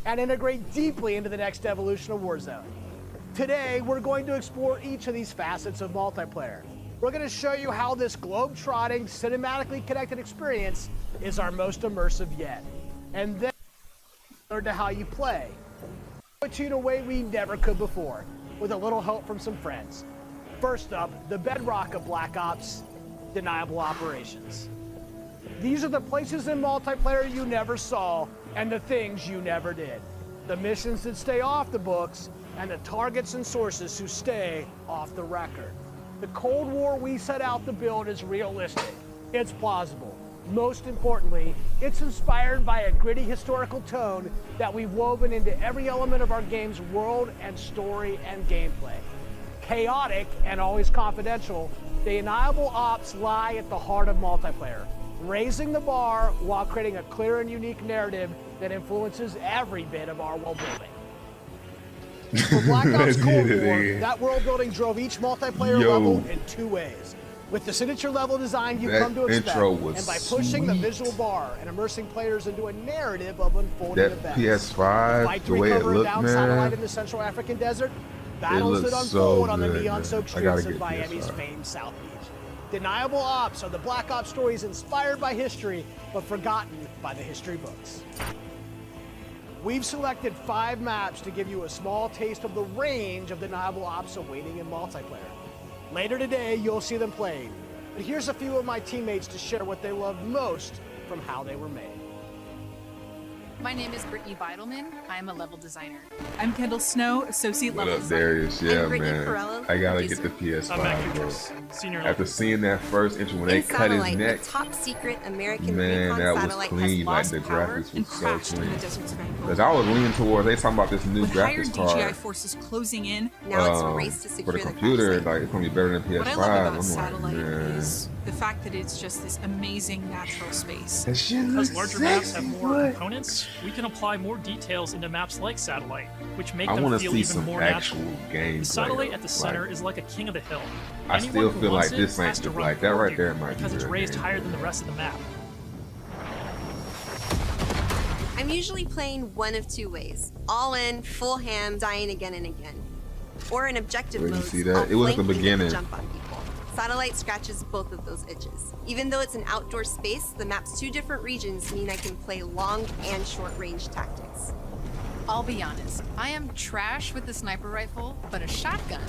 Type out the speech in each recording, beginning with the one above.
and integrate deeply into the next evolution of Warzone. Today, we're going to explore each of these facets of multiplayer. We're going to show you how this globe-trotting, cinematically connected experience is our most immersive yet. And then learn to how you play. Put you in a way we never could before, with a little help from some friends. First up, the bedrock of Black Ops, deniable operations. These are the places in multiplayer you never saw and the things you never did. The missions that stay off the books and the targets and sources who stay off the record. The Cold War we set out to build is realistic. It's plausible. Most importantly, it's inspired by a gritty historical tone that we've woven into every element of our game's world and story and gameplay. Chaotic and always confidential, the deniable ops lie at the heart of multiplayer, raising the bar while creating a clear and unique narrative that influences every bit of our world building. For Black Ops Cold War, that world building drove each multiplayer level in two ways. With the signature level design you've come to expect, and by pushing the visual bar and immersing players into a narrative of unfolding events. PS5, the way it looked, man. Satellite in the Central African desert, battles that unfold on the neon-soaked streets of Miami's famed South Beach. Deniable Ops are the Black Ops stories inspired by history, but forgotten by the history books. We've selected 5 maps to give you a small taste of the range of deniable ops awaiting in multiplayer. Later today, you'll see them played. But here's a few of my teammates to share what they loved most from how they were made. My name is Brittany Beidelman. I'm a level designer. I'm Kendall Snow, associate What level up, designer. Darius? Yeah, I'm Brittany man. Perello, I gotta producer. get the PS5, I'm bro. Senior After seeing that first intro when they In cut his Satellite, neck, the top secret American man, recon that was satellite clean. has Like lost the power graphics and was so crashed in clean. the desert of Angola. Cause I was leaning towards they talking about this new With higher graphics DJI card forces closing in, Now it's a race to for secure the the computer. crash site. Like it's gonna be better than PS5. what I love about I'm Satellite like, man, is the fact that it's just this amazing natural space. that shit Because looks larger maps have sexy, more boy. components, we can apply more details into maps like Satellite, which make I them want to feel see even some more actual natural. gameplay. The Satellite at the Like, center is like a king of the hill. I Anyone still who feel wants like it this has ain't to the- run like that right for there you might be because it's real raised game. higher than the rest of the map. I'm usually playing one of 2 ways. All in, full ham, dying again and again. Or in objective Where you mode, see that? I'll It was at the flank and get beginning. jump on people. Satellite scratches both of those itches. Even though it's an outdoor space, the map's 2 different regions mean I can play long and short range tactics. I'll be honest, I am trash with the sniper rifle, but a shotgun,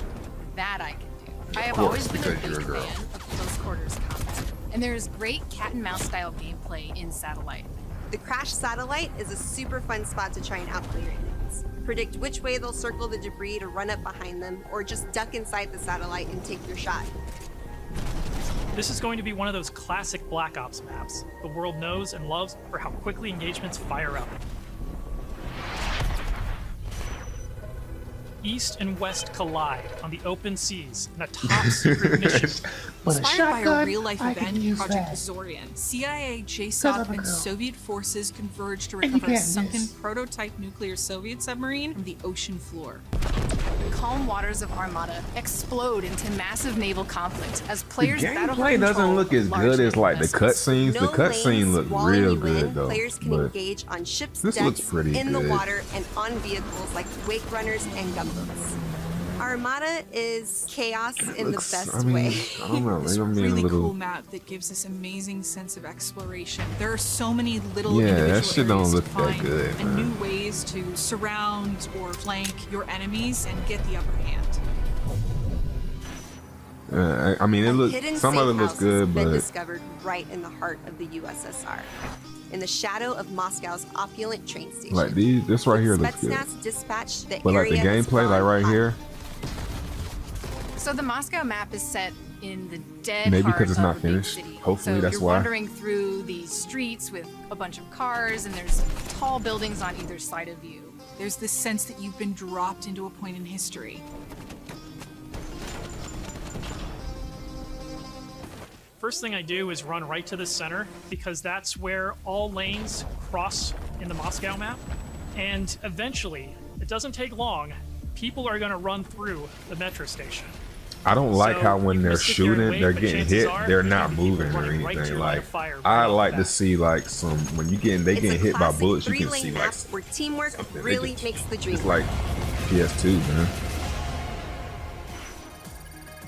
that I can do. I have course, always been a because you're big a girl. fan of close quarters combat, and there is great cat and mouse style gameplay in Satellite. The Crash Satellite is a super fun spot to try and outplay your enemies. Predict which way they'll circle the debris to run up behind them, or just duck inside the satellite and take your shot. This is going to be one of those classic Black Ops maps the world knows and loves for how quickly engagements fire up. East and West collide on the open seas in a top secret mission. Inspired by a real-life event, Project Azorian, CIA, JSOC, and Soviet forces converged to recover a sunken prototype nuclear Soviet submarine from the ocean floor. The calm waters of Armada explode into massive naval conflict as The players battle for gameplay doesn't control look as of large good as like the vessels. cutscenes. The No cutscene lanes look walling real you in. good though. Players can But engage on ships' this looks decks, pretty in the good. water, and on vehicles like wake runners and gunboats. Armada is chaos in looks- the best I mean, way. I don't know. This Maybe I'm being a really little. cool map that gives this amazing sense of exploration. There are so many little Yeah, individual that shit don't areas look to that find good, and man. new ways to surround or flank your enemies and get the upper hand. I mean, it A looks. hidden Some of it safe looks house good, has been but discovered right in the heart of the USSR, in the shadow of Moscow's opulent train station. like this right here looks good. Spetsnaz dispatched the But like the area has gameplay, like gone right hot. here, So the Moscow map is set in the dead Maybe heart because it's of not a big finished. city. Hopefully so that's you're why. wandering through these streets with a bunch of cars, and there's tall buildings on either side of you. There's this sense that you've been dropped into a point in history. First thing I do is run right to the center because that's where all lanes cross in the Moscow map. And eventually, it doesn't take long, people are going to run through the metro station. I don't like So how when you they're can sit there and shooting, wait, they're but getting chances hit, are they're you're not gonna be moving or running right to anything. your line Like of fire I right off like the to bat. see like some when they It's getting a hit by classic bullets, you can see three-lane like map where teamwork something. really makes the dream It's work. like PS2, man.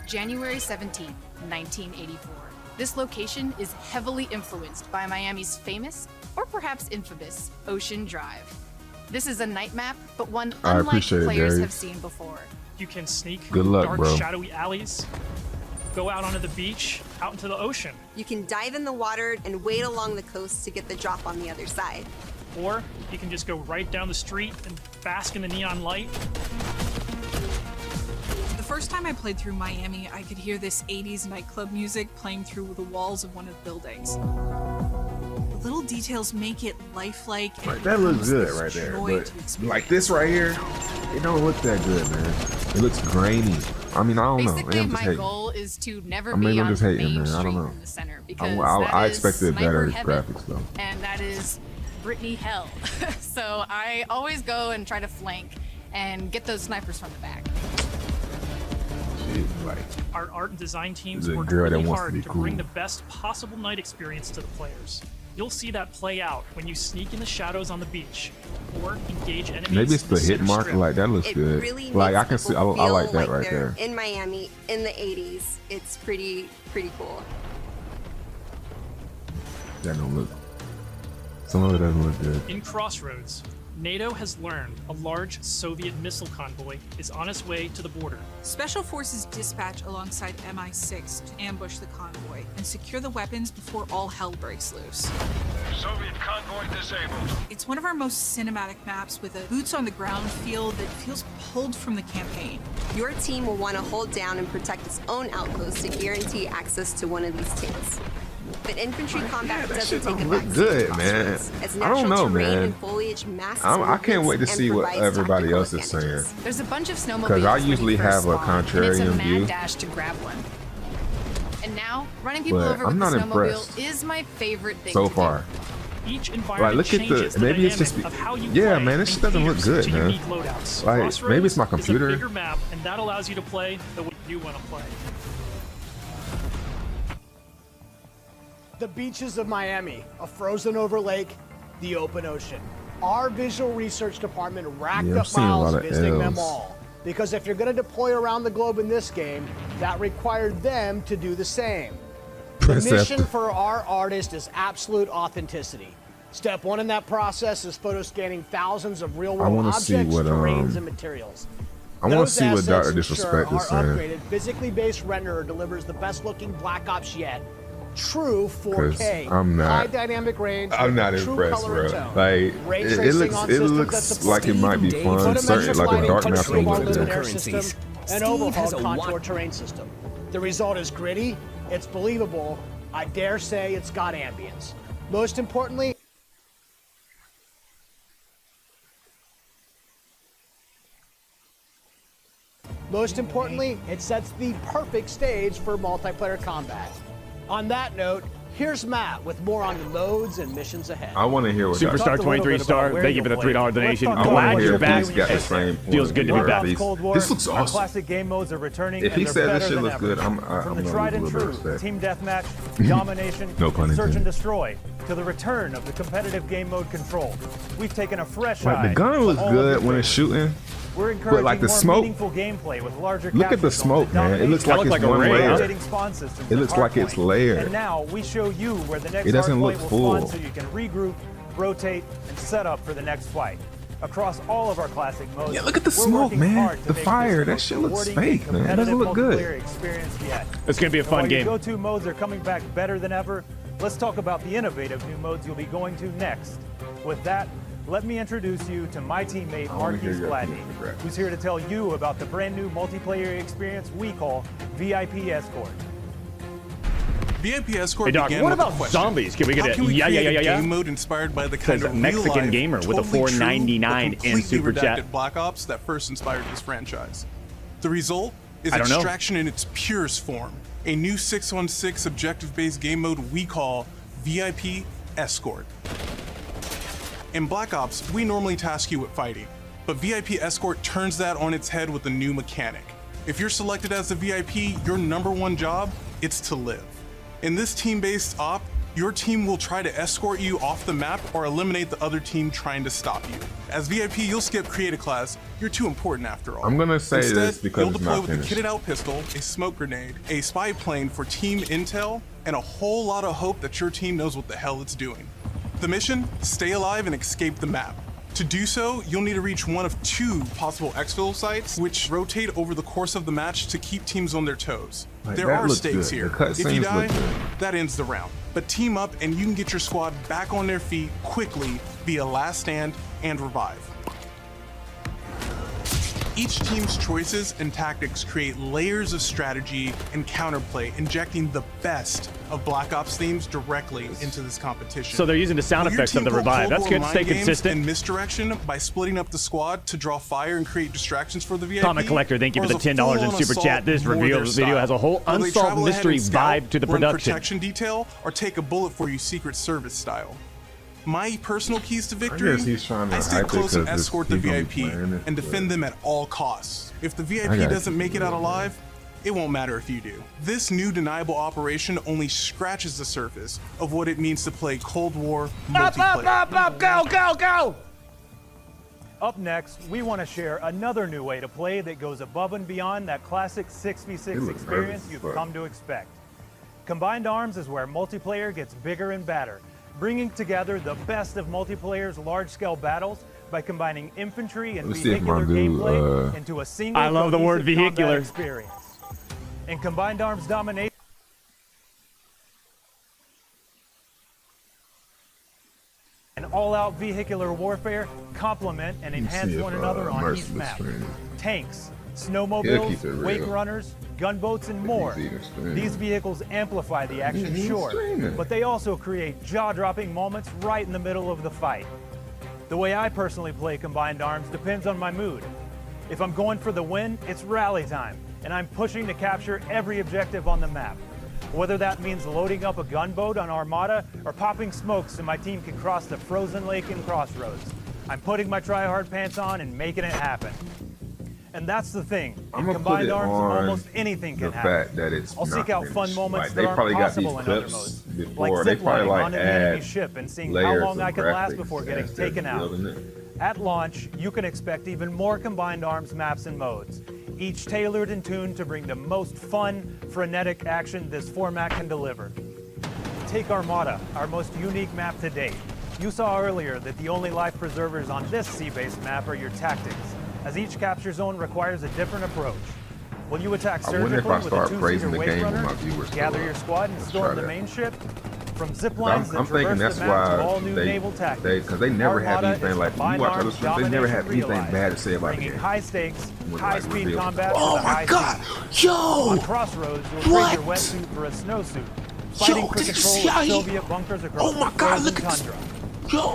January 17th, 1984. This location is heavily influenced by Miami's famous, or perhaps infamous, Ocean Drive. This is a night map, but one I unlike appreciate it, players Dave. have seen before. You can sneak Good through luck, dark, bro. shadowy alleys, go out onto the beach, out into the ocean, You can dive in the water and wade along the coast to get the drop on the other side. or you can just go right down the street and bask in the neon light. The first time I played through Miami, I could hear this 80s nightclub music playing through the walls of one of the buildings. The little details make it lifelike. and Like that looks becomes good this right there, joy but to like experience. this right here, it don't look that good, man. It looks grainy. I mean, I don't know. Maybe Basically, I'm just my hating. goal is to never Maybe be I'm on just the hating, main man. I street don't know. in the center because I that expected is better sniper heaven, graphics, though. and that is Brittany hell. So I always go and try to flank and get those snipers from the back. Shit, like Our art and design teams There's a work girl that really wants to hard be to cool. bring the best possible night experience to the players. You'll see that play out when you sneak in the shadows on the beach or engage enemies. maybe it's in the hit center mark. strip. Like that looks It good. really Like I makes can see. I people like feel that right they're there. in Miami in the 80s. It's pretty cool. That don't look. Some of it doesn't look good. In Crossroads, NATO has learned a large Soviet missile convoy is on its way to the border. Special Forces dispatch alongside MI6 to ambush the convoy and secure the weapons before all hell breaks loose. Soviet convoy disabled. It's one of our most cinematic maps with a boots on the ground feel that feels pulled from the campaign. Your team will want to hold down and protect its own outpost to guarantee access to one of these tanks. But infantry combat that doesn't shit take a don't look backseat good, to man. Crossroads, as I don't natural know, terrain man. and foliage masks I can't wait to movements see and what provides everybody tactical else is saying. advantages. There's a bunch of snowmobiles. 'Cause I when you usually first have a spawn, and it's a contrarian mad view. dash to grab one. And now, running people But over I'm with the not snowmobile impressed is my favorite thing so to far. do. Each Like, environment look at changes the. Maybe it's dynamic just. of how you Yeah, play man, this and shit doesn't look caters good, to man. unique loadouts. Like, Crossroads maybe it's my is computer. a bigger map, and that allows you to play the way you want to play. The beaches of Miami, a frozen over lake, the open ocean. Our visual research department racked Yeah, I've up seen a miles lot of visiting them Ls. all. Because if you're going to deploy around the globe in this game, that required them to do the same. The Press mission F. for our artist is absolute authenticity. Step one in that process is photo scanning thousands of real I world wanna objects, see what, terrains, and materials. I want to Those see what assets Dr. ensure Disrespect our is saying. upgraded, physically based renderer delivers the best looking Black Ops yet. True 4K, 'Cause I'm not- high dynamic range, I'm not true impressed, color and bro. tone. Like Ray it tracing looks, on it systems that looks support like it might be Steve fun. Dave. Certain photometric like a lighting dark map control will our look luminaire good. system Cryptocurrencies. and Steve overhauled has a contour one- terrain system. The result is gritty, it's believable, I dare say it's got ambience. Most importantly, it sets the perfect stage for multiplayer combat. On that note, here's Matt with more on the modes and missions ahead. I want to hear what Superstar Dr. 23 star, thank you for the $3 donation. I want Glad to hear you're if back. he's got the same point Feels of good to view be or back. if he's- This looks awesome. Classic game modes are returning. If and he they're said this better shit than looks ever. good, I'm From the gonna tried lose a and little bit true of respect. team deathmatch, domination, No pun search and intended. destroy, to the return of the competitive game mode control. We've taken a fresh Like the eye gun to looks all of good your when it's shooting. We're encouraging like the more smoke- meaningful gameplay with larger Look at the capture zones smoke, and man. It looks like That it's looked like a one ray, huh? layer. rotating spawn systems It and looks like it's hardpoint. layered. And now we show you where the next It doesn't hardpoint look will full. spawn so you can regroup, rotate, and set up for the next fight. Across all of our classic modes, Yeah, look at the we're smoke, working man. hard to The make fire, this that most shit looks rewarding and fake, man. It doesn't competitive look good. multiplayer experience yet. It's going to be a And fun while your game. go-to modes are coming back better than ever, let's talk about the innovative new modes you'll be going to next. With that, let me introduce you to my teammate I wanna hear Marquise your Gladney, opinion on the graphics. who's here to tell you about the brand new multiplayer experience we call VIP Escort. VIP Escort Hey, Doc, began what with a about question. zombies? Can we get How a can we yeah, yeah, create yeah, a yeah? game mode inspired by the kind Says of Mexican real-life, gamer with a totally true, $4.99 but in completely Super Chat. redacted Black Ops that first inspired this franchise? The result is I don't know. Extraction in its purest form, a new 6-on-6 objective-based game mode we call VIP Escort. In Black Ops, we normally task you with fighting, but VIP Escort turns that on its head with a new mechanic, If you're selected as a VIP, your #1 job, it's to live. In this team-based op, your team will try to escort you off the map or eliminate the other team trying to stop you. As VIP, you'll skip creative class. You're too important after all. I'm gonna say Instead, this because you'll it's deploy not with finished. a kitted out pistol, a smoke grenade, a spy plane for team intel, and a whole lot of hope that your team knows what the hell it's doing. The mission? Stay alive and escape the map. To do so, you'll need to reach one of 2 possible exfil sites, which rotate over the course of the match to keep teams on their toes. Like, There that are looks stakes good. here. The If you cutscenes die, look good. that ends the round. But team up and you can get your squad back on their feet quickly via last stand and revive. Each team's choices and tactics create layers of strategy and counterplay, injecting the best of Black Ops themes directly into this competition. So they're using the sound Will your effects of team the go revive. Cold That's War good. mind Stay games consistent. And misdirection by splitting up the squad to draw fire and create distractions for the VIP. Comic Collector, thank you Or for the is a $10 in full-on super assault chat. This more reveal their video style? has a whole Will they unsolved travel ahead mystery and scout, vibe to the run production. protection detail, or take a bullet for you Secret Service style? My personal keys to victory, guess he's trying to I stay hype it close and 'cause this escort the he's gonna be VIP playing it, and defend but- them at all costs. If the I VIP got doesn't you. make it out alive, it won't matter if you do. This new deniable operation only scratches the surface of what it means to play Cold War multiplayer. Go, go, go! Up next, we want to share another new way to play that goes above and beyond that classic 6v6 look experience nervous as you've fuck. come to expect. Combined Arms is where multiplayer gets bigger and badder, bringing together the best of multiplayer's large-scale battles by combining infantry and Let's see if vehicular my dude, gameplay into a single I love the word cohesive combat vehicular. experience. In Combined Arms Domination, and all-out vehicular warfare complement and Let's enhance see if, one another on each Merciless map. Train. Tanks, He'll snowmobiles, keep it real. wake runners, gunboats, and more. he's even streaming. These vehicles amplify the action, He's sure, streaming. but they also create jaw-dropping moments right in the middle of the fight. The way I personally play Combined Arms depends on my mood. If I'm going for the win, it's rally time, and I'm pushing to capture every objective on the map. Whether that means loading up a gunboat on Armada or popping smokes so my team can cross the frozen lake in Crossroads, I'm putting my try-hard pants on and making it happen. And that's the thing. I'm In gonna put Combined it Arms, on almost anything can the happen. fact that it's I'll not seek out fun finished. moments Like, that they aren't probably got these possible in other clips modes, before. like They probably ziplining like on an enemy add ship and seeing how layers long of I can last graphics before getting as they're taken out. building it. At launch, you can expect even more Combined Arms maps and modes, each tailored and tuned to bring the most fun, frenetic action this format can deliver. Take Armada, our most unique map to date. You saw earlier that the only life preservers on this sea-based map are your tactics, as each capture zone requires a different approach. Will you attack I wonder if surgically I with a start two-seater praising the wave game when runner, my viewers go gather up. your squad and Let's storm try the that. main ship? From zip lines I'm that thinking traverse that's the map to why all new they, naval tactics, because they never have Armada anything is like, you Combined watch other Arms streams, they never have domination anything realized, bad to say about the bringing game. high stakes, With, high like, speed reveals. combat Oh to the my high God. seas. On Crossroads, you'll trade your wetsuit for a snowsuit, fighting for control of Soviet bunkers across the frozen tundra.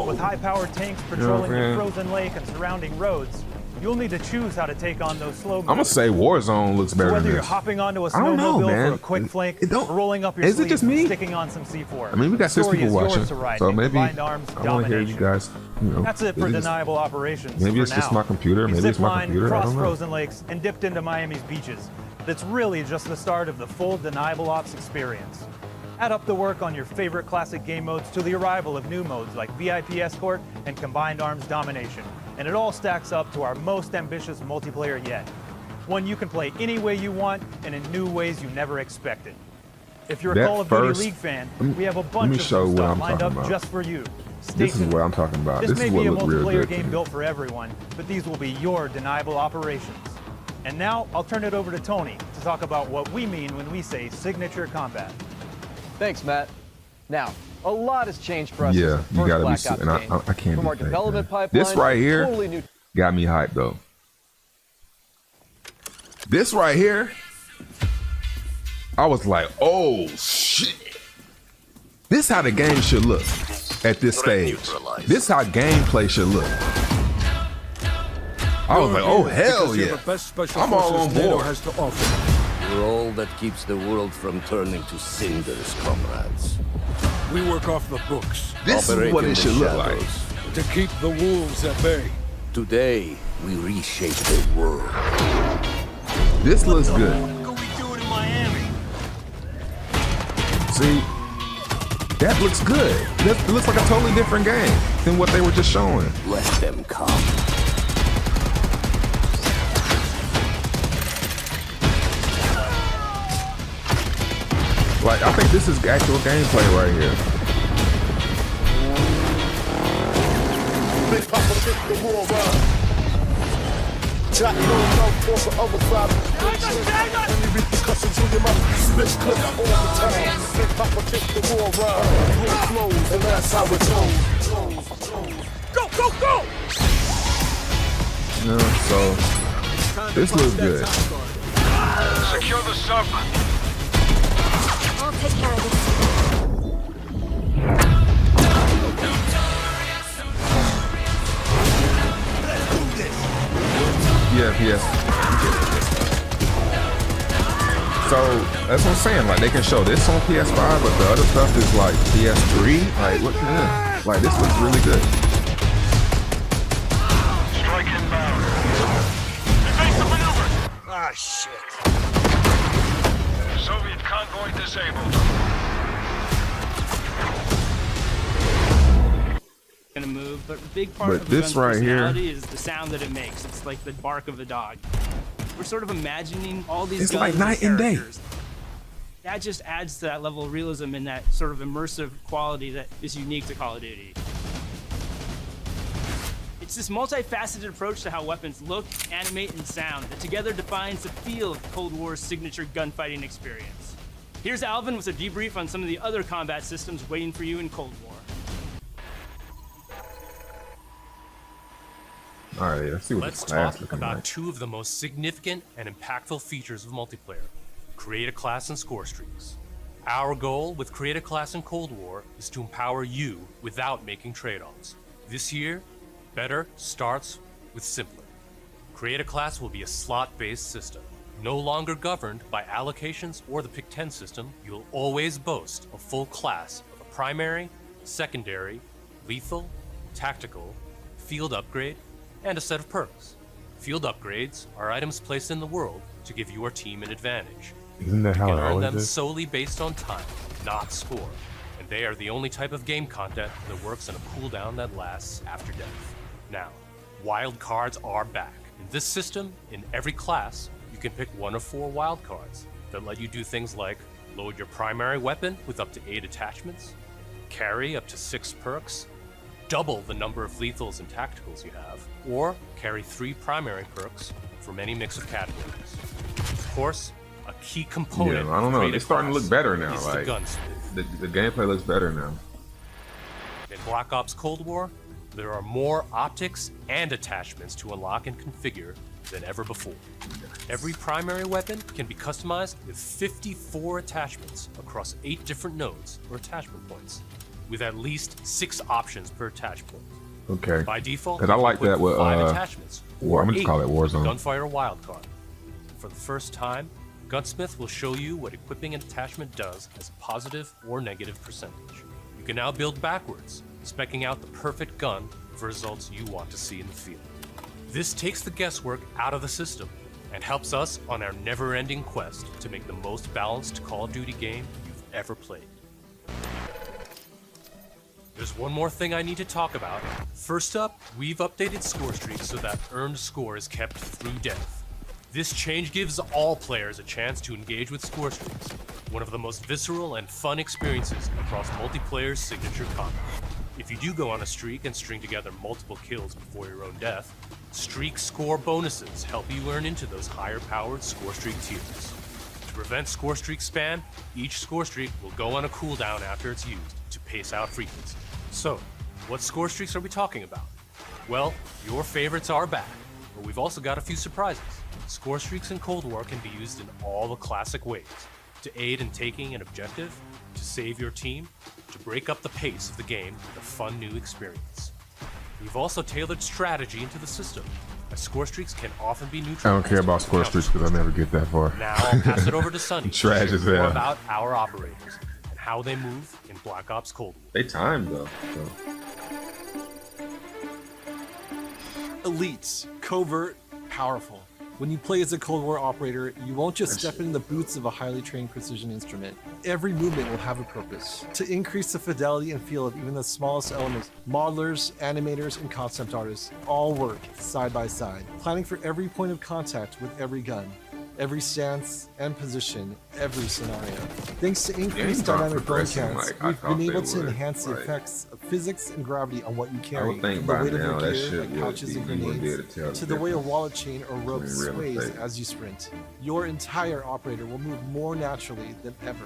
With high-powered tanks patrolling the man. frozen lake and surrounding roads, you'll need to choose how to take on those slow moves. I'm gonna say Warzone looks better Whether than you're this. hopping onto a I don't know, snowmobile man. for a quick flank, It don't- rolling up your is it sleeves just and me? sticking on some C4. I mean, we got 6 Story people is yours watching, to ride so in maybe Combined Arms I want to hear you domination. guys. You know, That's it for maybe it's- deniable operations. Maybe for it's just now. my computer. You Maybe it's my ziplined, computer. I crossed don't know. frozen lakes, and dipped into Miami's beaches. That's really just the start of the full deniable ops experience. Add up the work on your favorite classic game modes to the arrival of new modes like VIP Escort and Combined Arms Domination, and it all stacks up to our most ambitious multiplayer yet. One you can play any way you want and in new ways you never expected. If you're a That Call of Duty first- League fan, let me- we have a let bunch me of show new what stuff I'm lined talking up about. just for you. Stay This is tuned. what I'm talking about. This This may is what be a looked real multiplayer good to game me. built for everyone, but these will be your deniable operations. And now I'll turn it over to Tony to talk about what we mean when we say signature combat. Thanks, Matt. Now, a lot has changed for us. Yeah, since the you first gotta be. Black Ops And I game. can't From be our fake, development man. pipeline, This right here totally new. got me hyped though. This right here, I was like, oh shit. This how the game should look at this stage. This how gameplay should look. I was like, oh hell yeah. I'm all on board. We're all that keeps the world from turning to cinders, comrades. We work off the books. This is what it should look like. To keep the wolves at bay. Today, we reshape the world. This looks good. What we doing in Miami? See, that looks good. It looks like a totally different game than what they were just showing. Let them come. Like, I think this is actual gameplay right here. Big Papa took the war around. Jack no force the other side. Any repercussions to your mouth. Split clip all the time. Big Papa took the war around. Roll flows, and that's how it goes. Go, go, go! Yeah, so this looks good. Secure the sub. I'll take care of this. Yeah, PS. So that's what I'm saying. Like, they can show this on PS5, but the other stuff is like PS3. Like, what? Yeah. Like, this looks really good. Strike inbound. Evasive maneuver. Ah, shit. Soviet convoy disabled. Gonna move, but a big part of the this gun's right here, personality is the sound that it makes. It's like the bark of a dog. We're sort of imagining all these it's guns like night and day. That just adds to that level of realism and that sort of immersive quality that is unique to Call of Duty. It's this multifaceted approach to how weapons look, animate, and sound that together defines the feel of Cold War's signature gunfighting experience. Here's Alvin with a debrief on some of the other combat systems waiting for you in Cold War. All right, let's see what Let's this class talk looking about like. two of the most significant and impactful features of multiplayer. Create a class and score streaks. Our goal with Create a Class in Cold War is to empower you without making trade-offs. This year, better starts with simpler. Create a Class will be a slot-based system. No longer governed by allocations or the Pick-10 system, you'll always boast a full class of a primary, secondary, lethal, tactical, field upgrade, and a set of perks. Field upgrades are items placed in the world to give your team an advantage. Isn't that how You it can earn always them is? solely based on time, not score. And they are the only type of game content that works in a cooldown that lasts after death. Now, wild cards are back. In this system, in every class, you can pick one of 4 wild cards that let you do things like load your primary weapon with up to 8 attachments, carry up to 6 perks, double the number of lethals and tacticals you have, or carry 3 primary perks from any mix of categories. Of course, a key component. Yeah, I don't know. It's starting to look better now. Is Like, the gunsmith. the gameplay looks better now. In Black Ops Cold War, there are more optics and attachments to unlock and configure than ever before. Every primary weapon can be customized with 54 attachments across 8 different nodes or attachment points, with at least 6 options per attach point. Okay. By default, because I like that with 5 attachments. War. I'm gonna 8 call it Warzone. Gunfire Wildcard. For the first time, Gunsmith will show you what equipping an attachment does as a positive or negative percentage. You can now build backwards, speccing out the perfect gun for results you want to see in the field. This takes the guesswork out of the system and helps us on our never-ending quest to make the most balanced Call of Duty game you've ever played. There's one more thing I need to talk about. First up, we've updated score streaks so that earned score is kept through death. This change gives all players a chance to engage with score streaks, one of the most visceral and fun experiences across multiplayer's signature combat. If you do go on a streak and string together multiple kills before your own death, streak score bonuses help you earn into those higher-powered score streak tiers. To prevent score streak spam, each score streak will go on a cooldown after it's used to pace out frequency. So, what score streaks are we talking about? Well, your favorites are back, but we've also got a few surprises. Score streaks in Cold War can be used in all the classic ways: to aid in taking an objective, to save your team, to break up the pace of the game with a fun new experience. We've also tailored strategy into the system, as score streaks can often be neutral. I don't care about score streaks because I never get that far. Now I'll pass it over to Sunny Trash to as share more hell. about our operators and how they move in Black Ops Cold War. They timed though. So. Elites, covert, powerful. When you play as a Cold War operator, you won't just step in the boots of a highly trained precision instrument. Every movement will have a purpose. To increase the fidelity and feel of even the smallest elements, modelers, animators, and concept artists all work side by side, planning for every point of contact with every gun, every stance and position, every scenario. Thanks to increased dynamic bone counts, we've been able to enhance the effects of physics and gravity on what you carry, would think from the by weight of now your that gear, shit like would pouches and be- you would be able grenades, to tell to the the way a difference wallet chain or rope between real sways estate. as you sprint. Your entire operator will move more naturally than ever.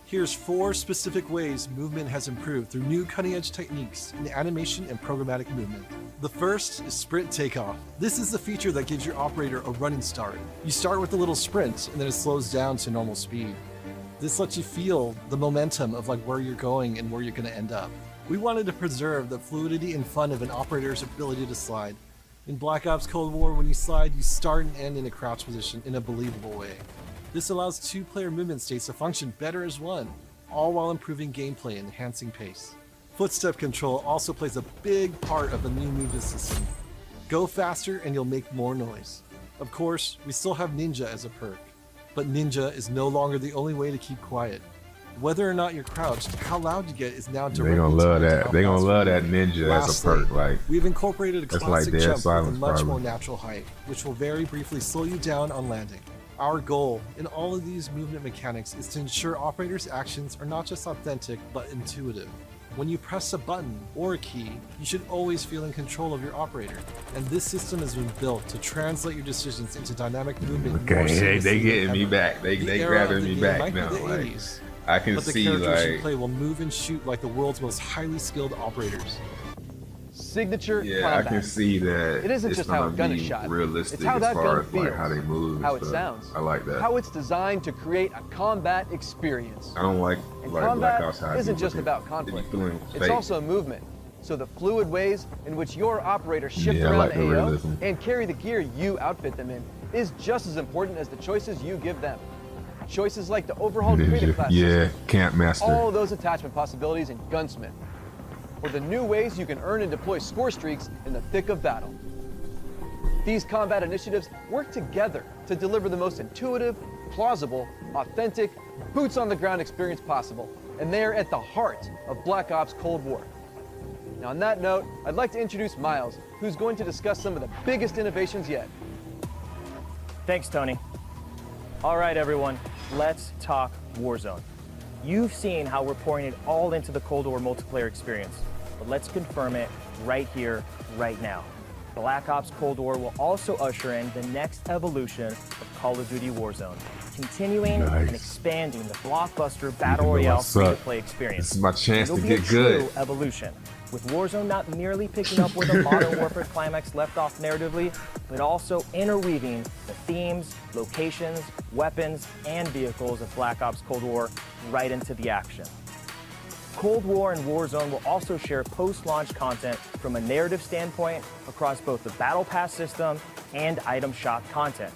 Here's 4 specific ways movement has improved through new cutting-edge techniques in animation and programmatic movement. The first is sprint takeoff. This is the feature that gives your operator a running start. You start with a little sprint and then it slows down to normal speed. This lets you feel the momentum of like where you're going and where you're going to end up. We wanted to preserve the fluidity and fun of an operator's ability to slide. In Black Ops Cold War, when you slide, you start and end in a crouch position in a believable way. This allows 2-player movement states to function better as one, all while improving gameplay and enhancing pace. Footstep control also plays a big part of the new movement system. Go faster and you'll make more noise. Of course, we still have Ninja as a perk, but Ninja is no longer the only way to keep quiet. Whether or not you're crouched, how loud you get is now directly They gonna love tied to that. how They gonna fast love you that move. Ninja as a Lastly, perk. Like we've incorporated a that's like classic Dead jump with a Silence, much probably. more natural height, which will very briefly slow you down on landing. Our goal in all of these movement mechanics is to ensure operators' actions are not just authentic, but intuitive. When you press a button or a key, you should always feel in control of your operator. And this system has been built to translate your decisions into dynamic movement. more Okay, they seamlessly getting than me ever. back. They The era of grabbing the me game back might be now. the Like 80s, I can but the see characters you like play will move and shoot like the world's most highly skilled operators. Signature yeah, combat. I can see that. It isn't it's just how a gonna gun be is shot. realistic It's how as that far gun as feels, like how they move. and how it stuff. sounds, I like that. how it's designed to create a combat experience. I don't like And Black combat Ops how it isn't be just looking- about it be conflict. feeling It's fake. also movement. So the fluid ways in which your operators shift Yeah, I around like the the AO realism. and carry the gear you outfit them in is just as important as the choices you give them. Choices like the overhauled Creative Class Yeah, system, Camp Master. all of those attachment possibilities in Gunsmith, or the new ways you can earn and deploy score streaks in the thick of battle. These combat initiatives work together to deliver the most intuitive, plausible, authentic, boots-on-the-ground experience possible, and they are at the heart of Black Ops Cold War. Now, on that note, I'd like to introduce Miles, who's going to discuss some of the biggest innovations yet. Thanks, Tony. All right, everyone, let's talk Warzone. You've seen how we're pouring it all into the Cold War multiplayer experience, but let's confirm it right here, right now. Black Ops Cold War will also usher in the next evolution of Call of Duty Warzone, continuing Nice. and expanding the blockbuster Battle Even though I Royale suck, free-to-play experience. this is my chance It'll to be get a true good. evolution, with Warzone not merely picking up where the Modern Warfare climax left off narratively, but also interweaving the themes, locations, weapons, and vehicles of Black Ops Cold War right into the action. Cold War and Warzone will also share post-launch content from a narrative standpoint across both the Battle Pass system and item shop content.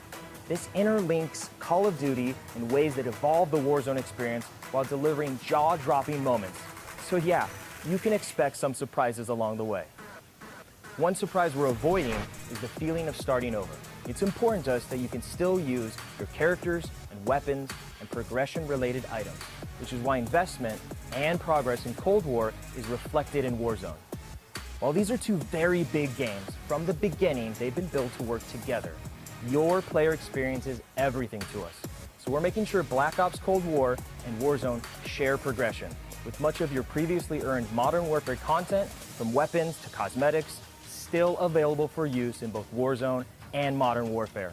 This interlinks Call of Duty in ways that evolve the Warzone experience while delivering jaw-dropping moments. So yeah, you can expect some surprises along the way. One surprise we're avoiding is the feeling of starting over. It's important to us that you can still use your characters and weapons and progression-related items, which is why investment and progress in Cold War is reflected in Warzone. While these are two very big games, from the beginning they've been built to work together. Your player experience is everything to us. So we're making sure Black Ops Cold War and Warzone share progression, with much of your previously earned Modern Warfare content, from weapons to cosmetics, still available for use in both Warzone and Modern Warfare.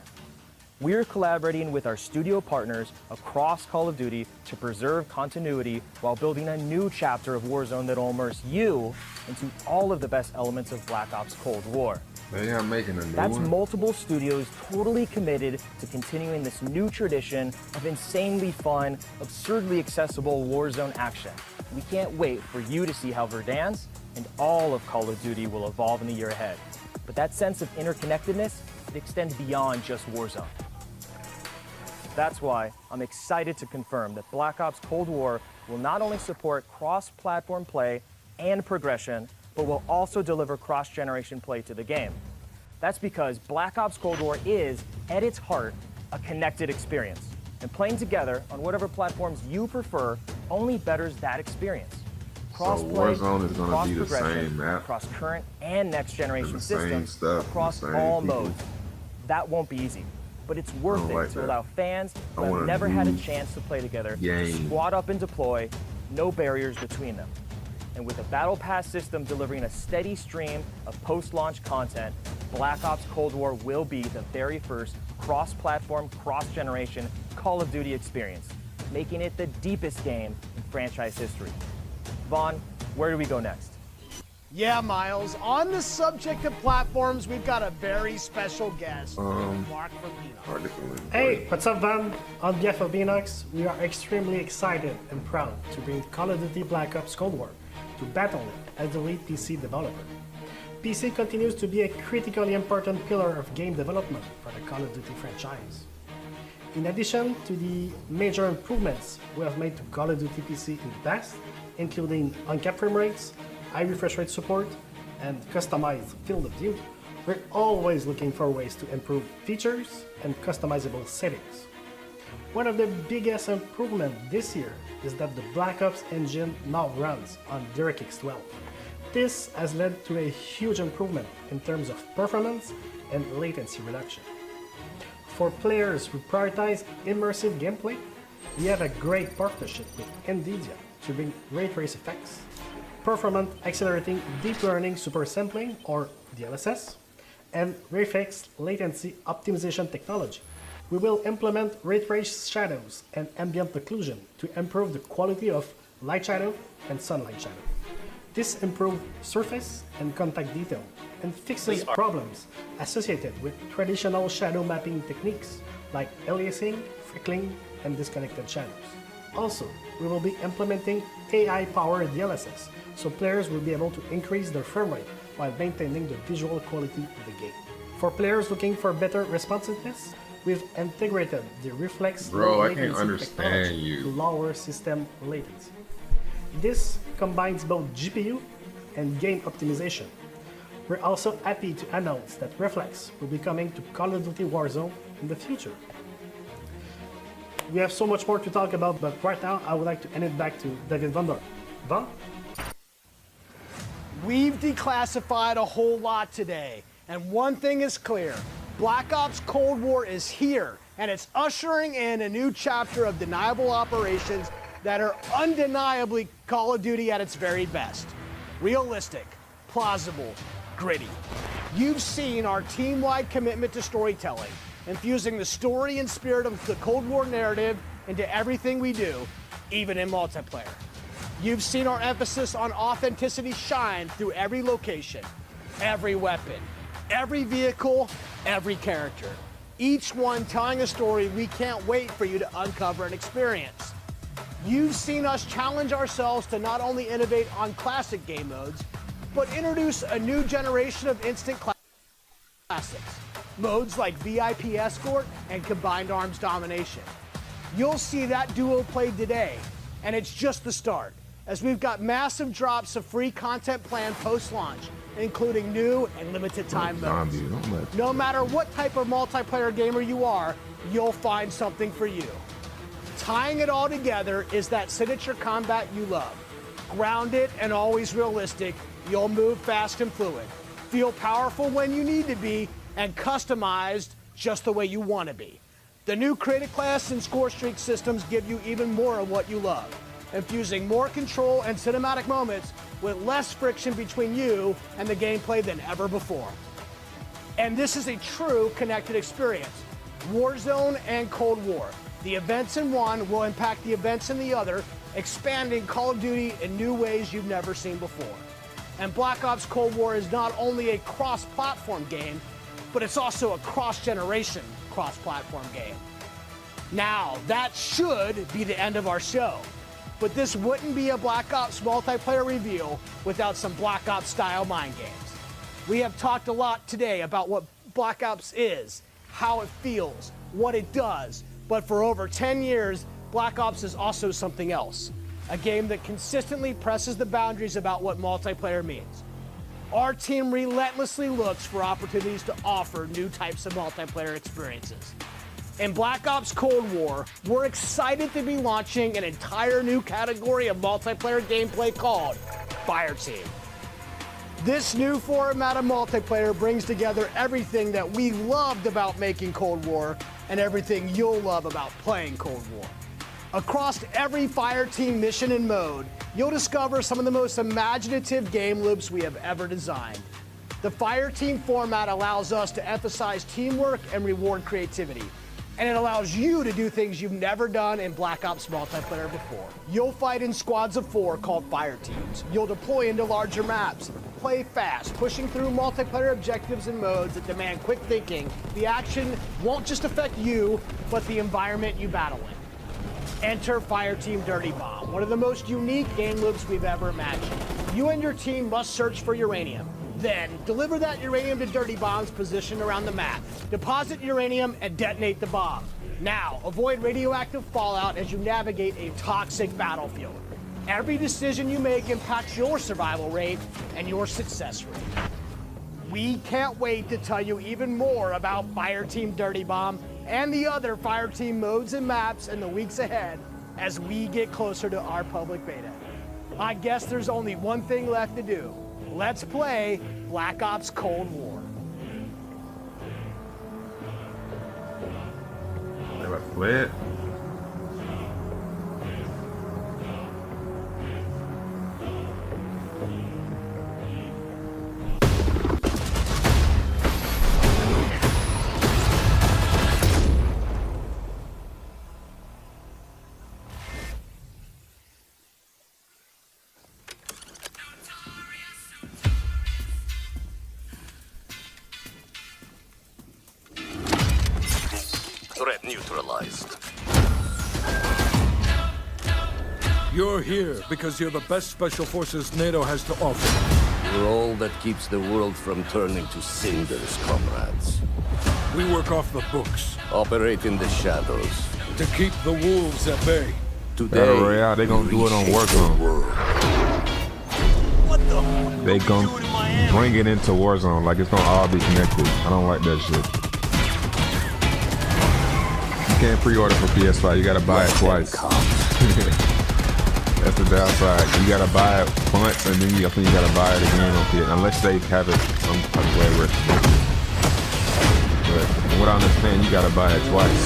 We're collaborating with our studio partners across Call of Duty to preserve continuity while building a new chapter of Warzone that'll immerse you into all of the best elements of Black Ops Cold War. They are making a new That's one. multiple studios totally committed to continuing this new tradition of insanely fun, absurdly accessible Warzone action. We can't wait for you to see how Verdansk and all of Call of Duty will evolve in the year ahead. But that sense of interconnectedness, it extends beyond just Warzone. That's why I'm excited to confirm that Black Ops Cold War will not only support cross-platform play and progression, but will also deliver cross-generation play to the game. That's because Black Ops Cold War is, at its heart, a connected experience. And playing together on whatever platforms you prefer only betters that experience. Crossplay, Warzone is gonna be the cross-progression same map. across current and next generation And the same systems stuff, across the same all people. modes. That won't be easy, but it's worth don't it like to that. allow fans I who want have a never had a new chance to play together to game. squad up and deploy, no barriers between them. And with the Battle Pass system delivering a steady stream of post-launch content, Black Ops Cold War will be the very first cross-platform, cross-generation Call of Duty experience, making it the deepest game in franchise history. Vaughn, where do we go next? Yeah, Miles. On the subject of platforms, we've got a very special guest, Mark from Enoch. Hey, what's up, Van? On behalf of Enox, we are extremely excited and proud to bring Call of Duty Black Ops Cold War to Battle.net as the lead PC developer. PC continues to be a critically important pillar of game development for the Call of Duty franchise. In addition to the major improvements we have made to Call of Duty PC in the past, including uncapped frame rates, high refresh rate support, and customized field of view, we're always looking for ways to improve features and customizable settings. One of the biggest improvements this year is that the Black Ops engine now runs on DirectX 12. This has led to a huge improvement in terms of performance and latency reduction. For players who prioritize immersive gameplay, we have a great partnership with NVIDIA to bring ray trace effects, performant accelerating deep learning super sampling or DLSS, and RayFX latency optimization technology. We will implement ray trace shadows and ambient occlusion to improve the quality of light shadow and sunlight shadow. This improves surface and contact detail and fixes problems associated with traditional shadow mapping techniques like aliasing, freckling, and disconnected shadows. Also, we will be implementing AI-powered DLSS, so players will be able to increase their frame rate while maintaining the visual quality of the game. For players looking for better responsiveness, we've integrated the Reflex Bro, I can't latency understand technology you. to lower system latency. This combines both GPU and game optimization. We're also happy to announce that Reflex will be coming to Call of Duty Warzone in the future. We have so much more to talk about, but right now I would like to hand it back to David Van Dorn. Van? We've declassified a whole lot today, and one thing is clear. Black Ops Cold War is here, and it's ushering in a new chapter of deniable operations that are undeniably Call of Duty at its very best. Realistic, plausible, gritty. You've seen our team-wide commitment to storytelling, infusing the story and spirit of the Cold War narrative into everything we do, even in multiplayer. You've seen our emphasis on authenticity shine through every location, every weapon, every vehicle, every character. Each one telling a story we can't wait for you to uncover and experience. You've seen us challenge ourselves to not only innovate on classic game modes, but introduce a new generation of instant classics. Modes like VIP Escort and Combined Arms Domination. You'll see that duo played today, and it's just the start, as we've got massive drops of free content planned post-launch, including new and limited time modes. No matter what type of multiplayer gamer you are, you'll find something for you. Tying it all together is that signature combat you love. Grounded and always realistic, you'll move fast and fluid, feel powerful when you need to be, and customized just the way you want to be. The new Creative Class and Score Streak systems give you even more of what you love, infusing more control and cinematic moments with less friction between you and the gameplay than ever before. And this is a true connected experience. Warzone and Cold War. The events in one will impact the events in the other, expanding Call of Duty in new ways you've never seen before. And Black Ops Cold War is not only a cross-platform game, but it's also a cross-generation cross-platform game. Now, that should be the end of our show, but this wouldn't be a Black Ops multiplayer reveal without some Black Ops style mind games. We have talked a lot today about what Black Ops is, how it feels, what it does, but for over 10 years, Black Ops is also something else. A game that consistently presses the boundaries about what multiplayer means. our team relentlessly looks for opportunities to offer new types of multiplayer experiences. In Black Ops Cold War, we're excited to be launching an entire new category of multiplayer gameplay called Fireteam. This new format of multiplayer brings together everything that we loved about making Cold War and everything you'll love about playing Cold War. Across every Fireteam mission and mode, you'll discover some of the most imaginative game loops we have ever designed. The Fireteam format allows us to emphasize teamwork and reward creativity, and it allows you to do things you've never done in Black Ops multiplayer before. You'll fight in squads of 4 called Fire Teams. You'll deploy into larger maps, play fast, pushing through multiplayer objectives and modes that demand quick thinking. The action won't just affect you, but the environment you battle in. Enter Fireteam Dirty Bomb, one of the most unique game loops we've ever imagined. You and your team must search for uranium. Then, deliver that uranium to Dirty Bomb's position around the map. Deposit uranium and detonate the bomb. Now, avoid radioactive fallout as you navigate a toxic battlefield. Every decision you make impacts your survival rate and your success rate. We can't wait to tell you even more about Fireteam Dirty Bomb and the other Fireteam modes and maps in the weeks ahead as we get closer to our public beta. I guess there's only one thing left to do. Let's play Black Ops Cold War. Never play it. Threat neutralized. You're here because you're the best special forces NATO has to offer. You're all that keeps the world from turning to cinders, comrades. We work off the books. Operate in the shadows. To keep the wolves at bay. Today, Battle Royale, they gonna do it on Warzone. They gonna bring it into Warzone, like it's gonna all be connected. I don't like that shit. You can't pre-order for PS5, you gotta buy it twice. That's the downside. You gotta buy it once and then I think you gotta buy it again on PS, unless they have it some kind of way where it's connected. But from what I understand, you gotta buy it twice.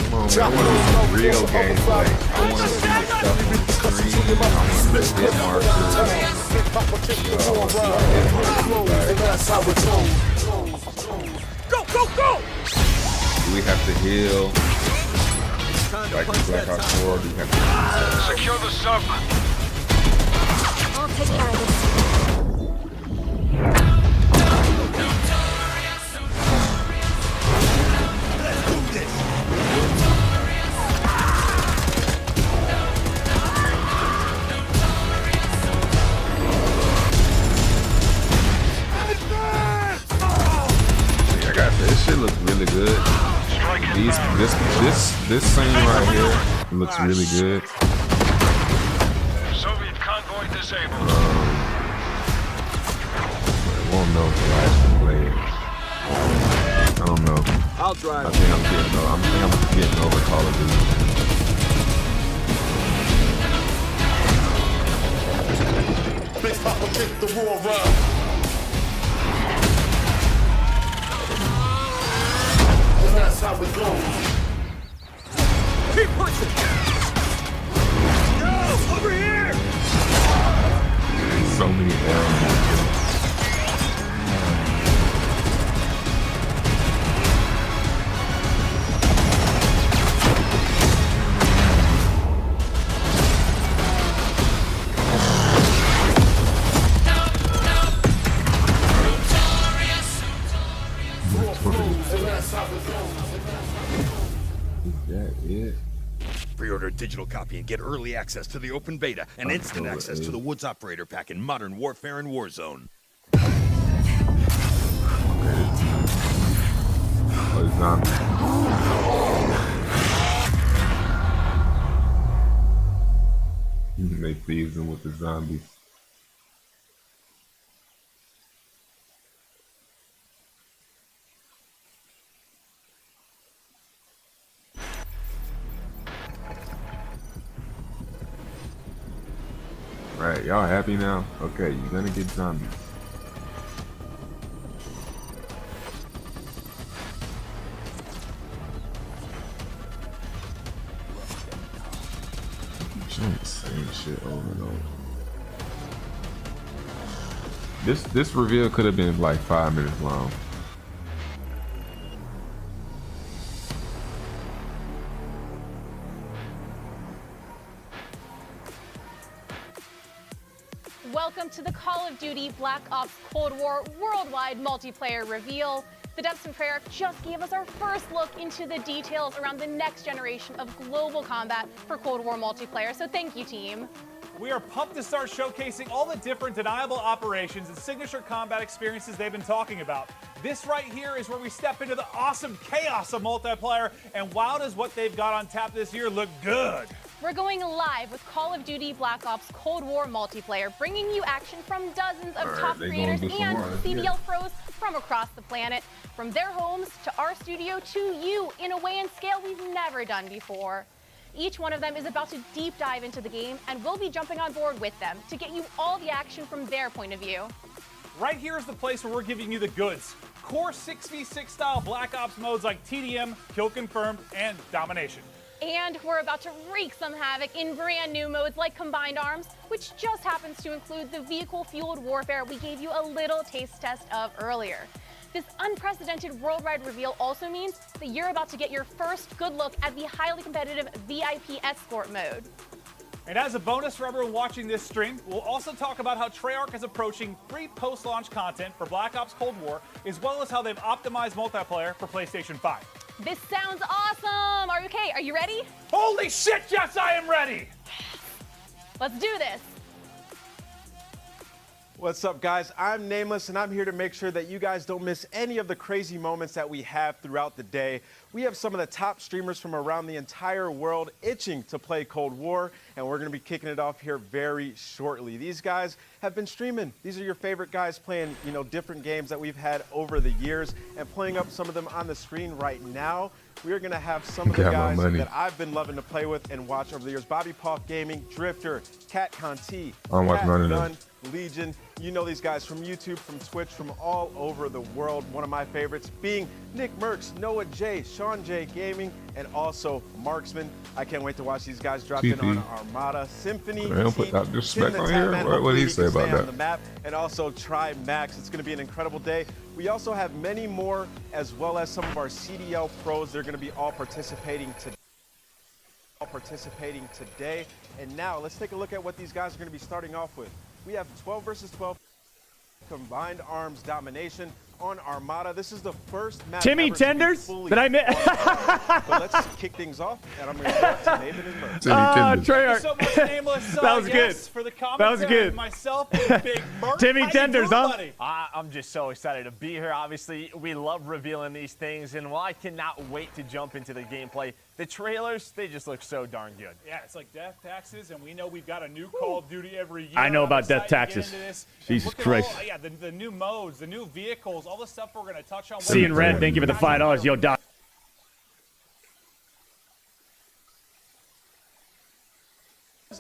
Come on, man, I want to see real gameplay. I want to see the stuff on the screen. I want to see hit markers. Go, go, go! Do we have to heal? Like in Black Ops 4, do we have to Secure the sub. I'll take care of this. This shit looks really good. This scene right here looks really good. Soviet convoy disabled. I won't know until I actually play it. I don't know. I'll drive. I think I'm getting over Call of Duty. Big Papa kick the war around. That's how it goes. Keep pushing. No, over here. So many elements. Pre-order a digital copy and get early access to the open beta and instant access to the Woods Operator Pack in Modern Warfare and Warzone. Oh, it's not. They thieves them with the zombies. Right, y'all happy now? Okay, you're gonna get zombies. Showing the same shit over and over. This reveal could have been like 5 minutes long. Welcome to the Call of Duty Black Ops Cold War worldwide multiplayer reveal. The Depths and Treyarch just gave us our first look into the details around the next generation of global combat for Cold War multiplayer, so thank you, team. We are pumped to start showcasing all the different deniable operations and signature combat experiences they've been talking about. This right here is where we step into the awesome chaos of multiplayer, and wow, does what they've got on tap this year look good. We're going live with Call of Duty Black Ops Cold War multiplayer, bringing you action from dozens of top creators and CDL pros from across the planet, from their homes to our studio to you, in a way and scale we've never done before. Each one of them is about to deep dive into the game, and we'll be jumping on board with them to get you all the action from their point of view. Right here is the place where we're giving you the goods. Core 6v6 style Black Ops modes like TDM, Kill Confirmed, and Domination. And we're about to wreak some havoc in brand new modes like Combined Arms, which just happens to include the vehicle-fueled warfare we gave you a little taste test of earlier. This unprecedented worldwide reveal also means that you're about to get your first good look at the highly competitive VIP Escort mode. And as a bonus for everyone watching this stream, we'll also talk about how Treyarch is approaching free post-launch content for Black Ops Cold War, as well as how they've optimized multiplayer for PlayStation 5. This sounds awesome! Okay, are you ready? Holy shit, yes, I am ready! Let's do this! What's up, guys? I'm Nameless, and I'm here to make sure that you guys don't miss any of the crazy moments that we have throughout the day. We have some of the top streamers from around the entire world itching to play Cold War, and we're going to be kicking it off here very shortly. These guys have been streaming. These are your favorite guys playing, different games that we've had over the years, and playing up some of them on the screen right now. We are going to have some of the guys that I've been loving to play with and watch over the years. Bobby Paul Gaming, Drifter, Cat Conti, Cat Gun, Legion. You know these guys from YouTube, from Twitch, from all over the world. One of my favorites being Nick Merckx, Noah J, Sean J Gaming, and also Marksman. I can't wait to watch these guys drop in on Armada, Symphony. Don't put that disrespect on here. What did he say about that? On the map, and also Try Max. It's going to be an incredible day. We also have many more, as well as some of our CDL pros. They're going to be all participating today. And now let's take a look at what these guys are going to be starting off with. We have 12 versus 12 Combined Arms Domination on Armada. This is the first match. Timmy Tenders? Did I miss? But let's kick things off, and I'm going to start to David and Merckx. Thank you so much, Nameless. That was good. For the That was good. Myself and Big Merck. Timmy Tenders, huh? I'm just so excited to be here. Obviously, we love revealing these things, and while I cannot wait to jump into the gameplay, the trailers, they just look so darn good. Yeah, it's like death taxes, and we know we've got a new Call of Duty every year. I know about death taxes. Jesus Christ. The new modes, the new vehicles, all the stuff we're going to touch on. Seeing Red, thank you for the $5. Yo, Doc.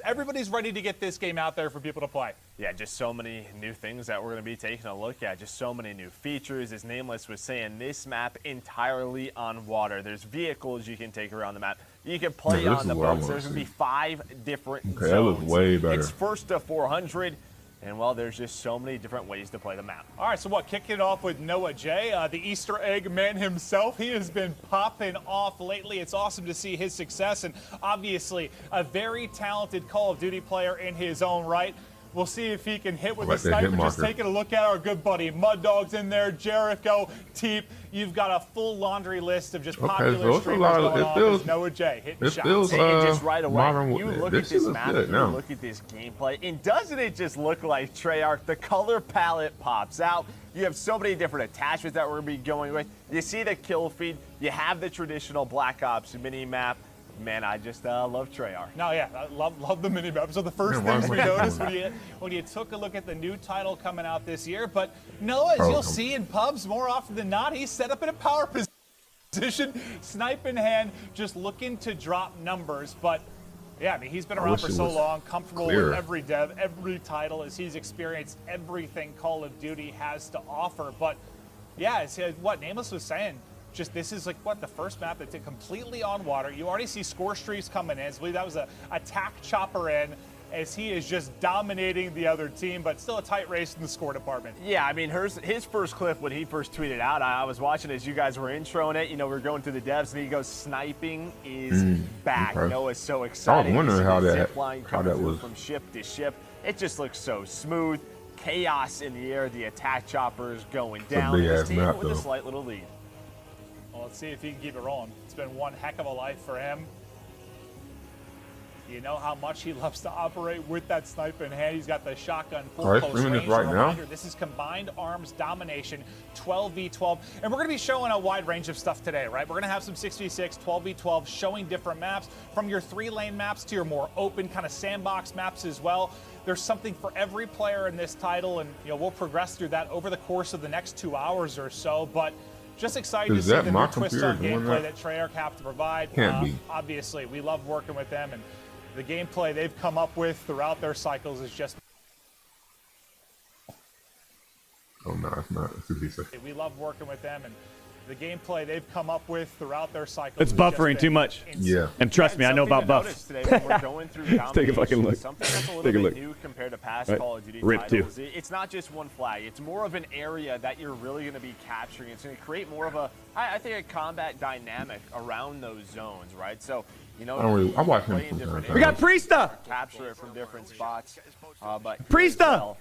Everybody's ready to get this game out there for people to play. Yeah, just so many new things that we're going to be taking a look at. Just so many new features. As Nameless was saying, this map entirely on water. There's vehicles you can take around the map. You can play on the boats. There's going to be 5 different zones. That looks way better. It's first to 400. And, well, there's just so many different ways to play the map. All right, so kicking it off with Noah J, the Easter egg man himself. He has been popping off lately. It's awesome to see his success, and obviously a very talented Call of Duty player in his own right. We'll see if he can hit with the sniper. Just taking a look at our good buddy Mud Dog's in there, Jericho, Teep. You've got a full laundry list of just popular streamers going on. Noah J hitting shots. And just right away, you look at this map, you now. look at this gameplay, and doesn't it just look like Treyarch? The color palette pops out. You have so many different attachments that we're going to be going with. You see the kill feed. You have the traditional Black Ops mini map. Man, I just love Treyarch. No, yeah, I love the mini maps. So the first Man, things we why am I noticed doing when you took a look at the new title coming out this year, but Noah, as you'll see in pubs more often than not, he's set up in a power position, snipe in hand, just looking to drop numbers. But yeah, I mean, he's been around for so long, comfortable with every dev, every title, as he's experienced everything Call of Duty has to offer. But yeah, it's what Nameless was saying. Just this is like what the first map that's completely on water. You already see score streaks coming in. I believe that was a attack chopper in, as he is just dominating the other team, but still a tight race in the score department. Yeah, I mean, his first clip when he first tweeted out, I was watching as you guys were introing it. You know, we were going through the devs, and he goes, "Sniping is back." Okay. Noah's so excited. I was wondering how that was. From ship to ship. It just looks so smooth. Chaos in the air. The attack chopper is going down. big His ass team map, with a though. slight little lead. Well, let's see if he can keep it rolling. It's been one heck of a life for him. You know how much he loves to operate with that sniper in hand. He's got the shotgun full All right, close streaming this range. right now. Reminder, this is combined arms domination, 12v12. And we're going to be showing a wide range of stuff today, right? We're going to have some 6v6, 12v12, showing different maps, from your 3-lane maps to your more open kind of sandbox maps as well. There's something for every player in this title, and you know we'll progress through that over the course of the next 2 hours or so. But just excited to see the new twist on gameplay that Treyarch have to provide. Can't be. Obviously, we love working with them, and the gameplay they've come up with throughout their cycles is just... Oh, no, it's not. It's 56. We love working with them, and the gameplay they've come up with throughout their cycles. It's buffering too much. Yeah. And trust me, I know about buffs. Today when we're going through Take a fucking look. something that's a little Take a bit look. new compared to past Right. Call of Duty Rip too. titles. It's not just one flag. It's more of an area that you're really going to be capturing. It's going to create more of a, I think, a combat dynamic around those zones, right? So, you know, I watch him play in different sometimes. We got Priesta! capture it from different spots. But Priesta!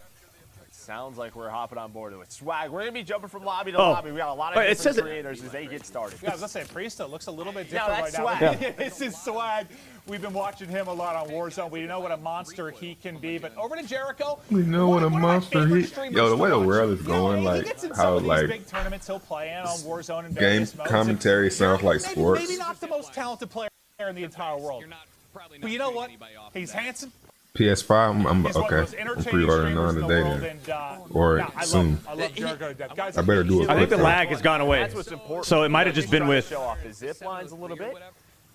it sounds like we're hopping on board with Swag. We're going to be jumping from lobby to Oh. lobby. We got a lot of Wait, it different says it- creators as they get started. Yeah, I was going to say, Priesta looks a little bit No, different that's right now. Swag. This is Swag. We've been watching him a lot on Warzone. We know what a monster he can be. But over to Jericho. We know what a monster he. Yo, the way the world is going, He like gets in some how of these like big tournaments he'll play in on Warzone and game various modes. commentary sounds like sports. Maybe not the most talented player in the entire world. But you know what? He's handsome. PS5. I'm He's one of okay. those I'm entertaining pre-ordering streamers on in the today world, then, and, or yeah, soon. I love Jericho to death. Guys, I better do it. I think the quick, lag has gone away. That's what's important. So it might have just been with. Show off his zip lines a little bit.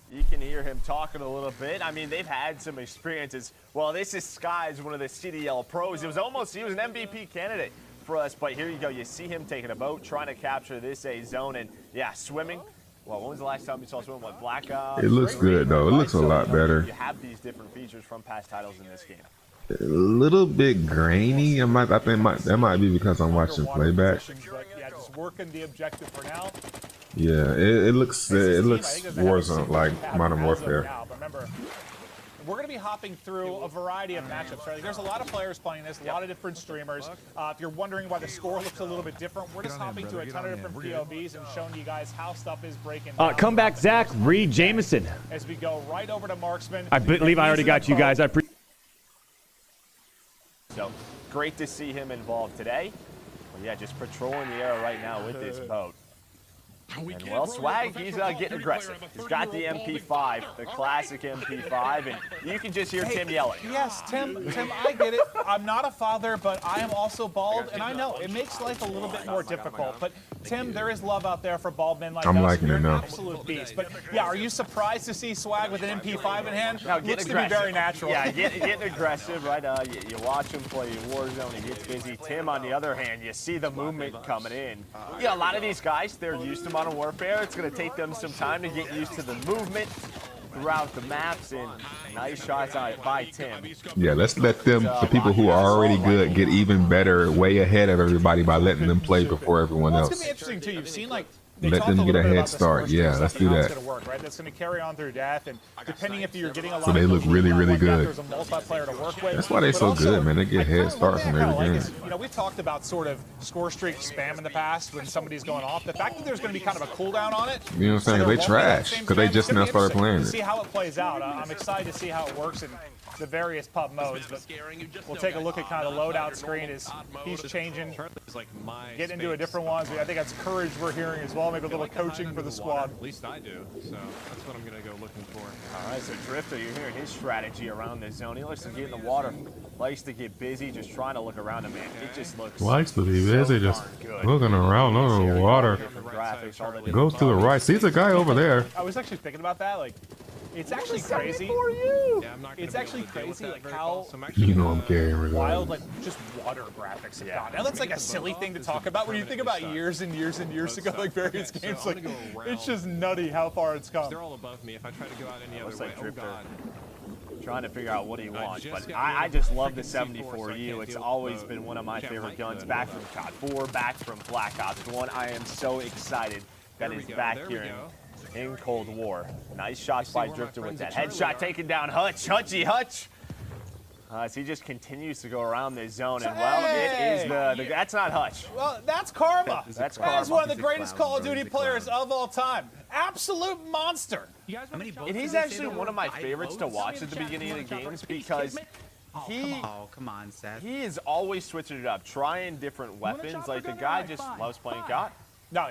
You can hear him talking a little bit. I mean, they've had some experiences. Well, this is Sky's one of the CDL pros. He was an MVP candidate for us, but here you go. You see him taking a boat, trying to capture this A zone, and yeah, swimming. Well, when was the last time you saw swimming? What, Black Ops? It looks good though. It looks a lot better. You have these different features from past titles in this game. A little bit grainy. I think that might be because I'm watching playback. But yeah, just working the objective for now. Yeah, it looks Warzone, like Modern Warfare. Now, but remember, we're going to be hopping through a variety of matchups. Right? There's a lot of players playing this, a lot of different streamers. If you're wondering why the score looks a little bit different, we're just hopping to a ton of different POVs and showing you guys how stuff is breaking down. Come back, Zach. Reed Jameson. As we go right over to Marksman. I believe I already got you guys. So great to see him involved today. Well, yeah, just patrolling the area right now with this boat. And well, Swag, he's getting aggressive. He's got the MP5, the classic MP5, and you can just hear Tim yelling. Yes, Tim, I get it. I'm not a father, but I am also bald, and I know it makes life a little bit more difficult. But Tim, there is love out there for bald men like us. I'm liking You're it an now. absolute beast. But yeah, are you surprised to see Swag with an MP5 in hand? Now, Looks to be very natural. Yeah, getting aggressive, right? You watch him play Warzone, he gets busy. Tim, on the other hand, you see the movement coming in. Yeah, a lot of these guys, they're used to Modern Warfare. It's going to take them some time to get used to the movement throughout the maps, and nice shots by Tim. Yeah, let's let them, the people who are already good, get even better, way ahead of everybody by letting them play before everyone Well, it's else. going to be interesting, too. You've seen, like, they Let talked them a get little a bit head about the start. score Yeah, streaks let's and do how it's that. gonna work, right? That's going to carry on through death, and depending if you're getting a lot So they of look those really, really like that, good. there's a multiplayer to work with. That's why they But so also, good, man. They get head starts from every like game. is, you know, we've talked about sort of score streak spam in the past when somebody's going off. The fact that there's going to be kind of a cooldown on it. You know what I'm saying? so there They won't be that trash same because they spam, just it's gonna now be started interesting playing to it. see how it plays out. I'm excited to see how it works, and the various pub modes, but we'll take a look at kind of the loadout screen as he's changing, getting into a different one. I think that's courage we're hearing as well, maybe a little coaching for the squad. At least I do, so that's what I'm going to go looking for. All right, so Drifter, you're hearing his strategy around this zone. He likes to get in the water, likes to get busy, just trying to look around him, man. It just looks Likes to be busy, just looking around under the water. Go to the right. See the guy over there. I was actually thinking about that, like, it's actually crazy. It's actually crazy, like how You know I'm carrying regardless. wild, like just water graphics have gone. Now that's like a silly thing to talk about when you think about years and years and years ago, like various games. Like it's just nutty how far it's come. They're all above me. If I try to go out any other Looks way, like oh Drifter god. trying to figure out what he wants, but I just love the 74U. It's always been one of my favorite guns. Back from COD 4, back from Black Ops 1. I am so excited that it's back here in Cold War. Nice shots by Drifter with that headshot, taking down Hutch. Hutch. As he just continues to go around this zone, and well, it is the that's not Hutch. Well, that's Karma. That's That is Karma. one of the greatest Call of Duty players of all time. Absolute monster. And he's actually one of my favorites to watch at the beginning of the games because come on, Seth. he is always switching it up, trying different weapons. Like the guy just loves playing COD. No,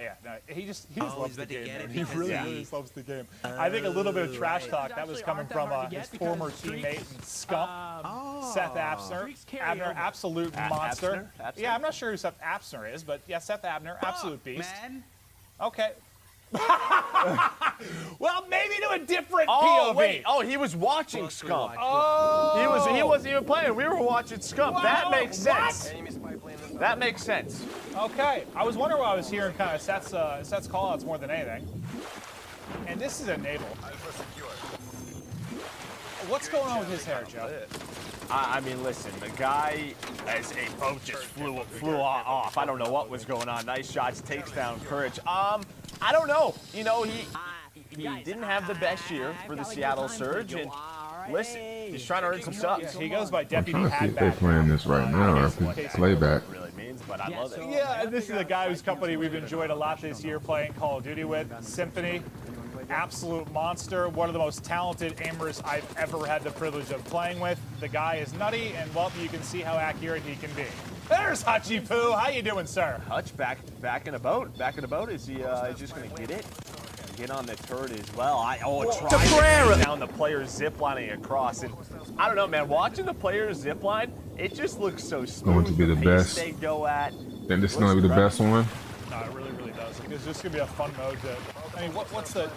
he just loves the game. He really just loves the game. I think a little bit of trash talk that was coming from his former teammate and Scump, Seth Abner. Abner, absolute monster. Abner? Yeah, I'm not sure who Seth Abner is, but yeah, Seth Abner, absolute beast. Okay. Well, maybe to a different POV. Wait. Oh, he was watching Scump. Oh. He wasn't even playing. We were watching Scump. Wow, that makes sense. what? That makes sense. Okay. I was wondering why I was hearing kind of Seth's callouts more than anything. And this is a naval. What's going on with his hair, Joe? I mean, listen, the guy, as a boat just flew off. I don't know what was going on. Nice shots, takes down Courage. I don't know. You know, he didn't have the best year for the Seattle Surge, and listen, he's trying to earn some subs. He goes by Deputy I'm trying to see if they're Hatback. playing this right now or if it's playback. But I love it. Yeah, and this is a guy whose company we've enjoyed a lot this year playing Call of Duty with, Symphony. Absolute monster, one of the most talented aimers I've ever had the privilege of playing with. The guy is nutty, and well, you can see how accurate he can be. There's Hutchie Poo. How you doing, sir? Hutch back in the boat. Back in the boat. Is he just going to get it? Get on the turret as well. Try to down the players ziplining across. And I don't know, man. Watching the players zipline, it just looks so smooth. Going to be the best. They go at. Think this is going to be the best one? No, it really, really does. Like, it's just going to be a fun mode to... I mean, what's the...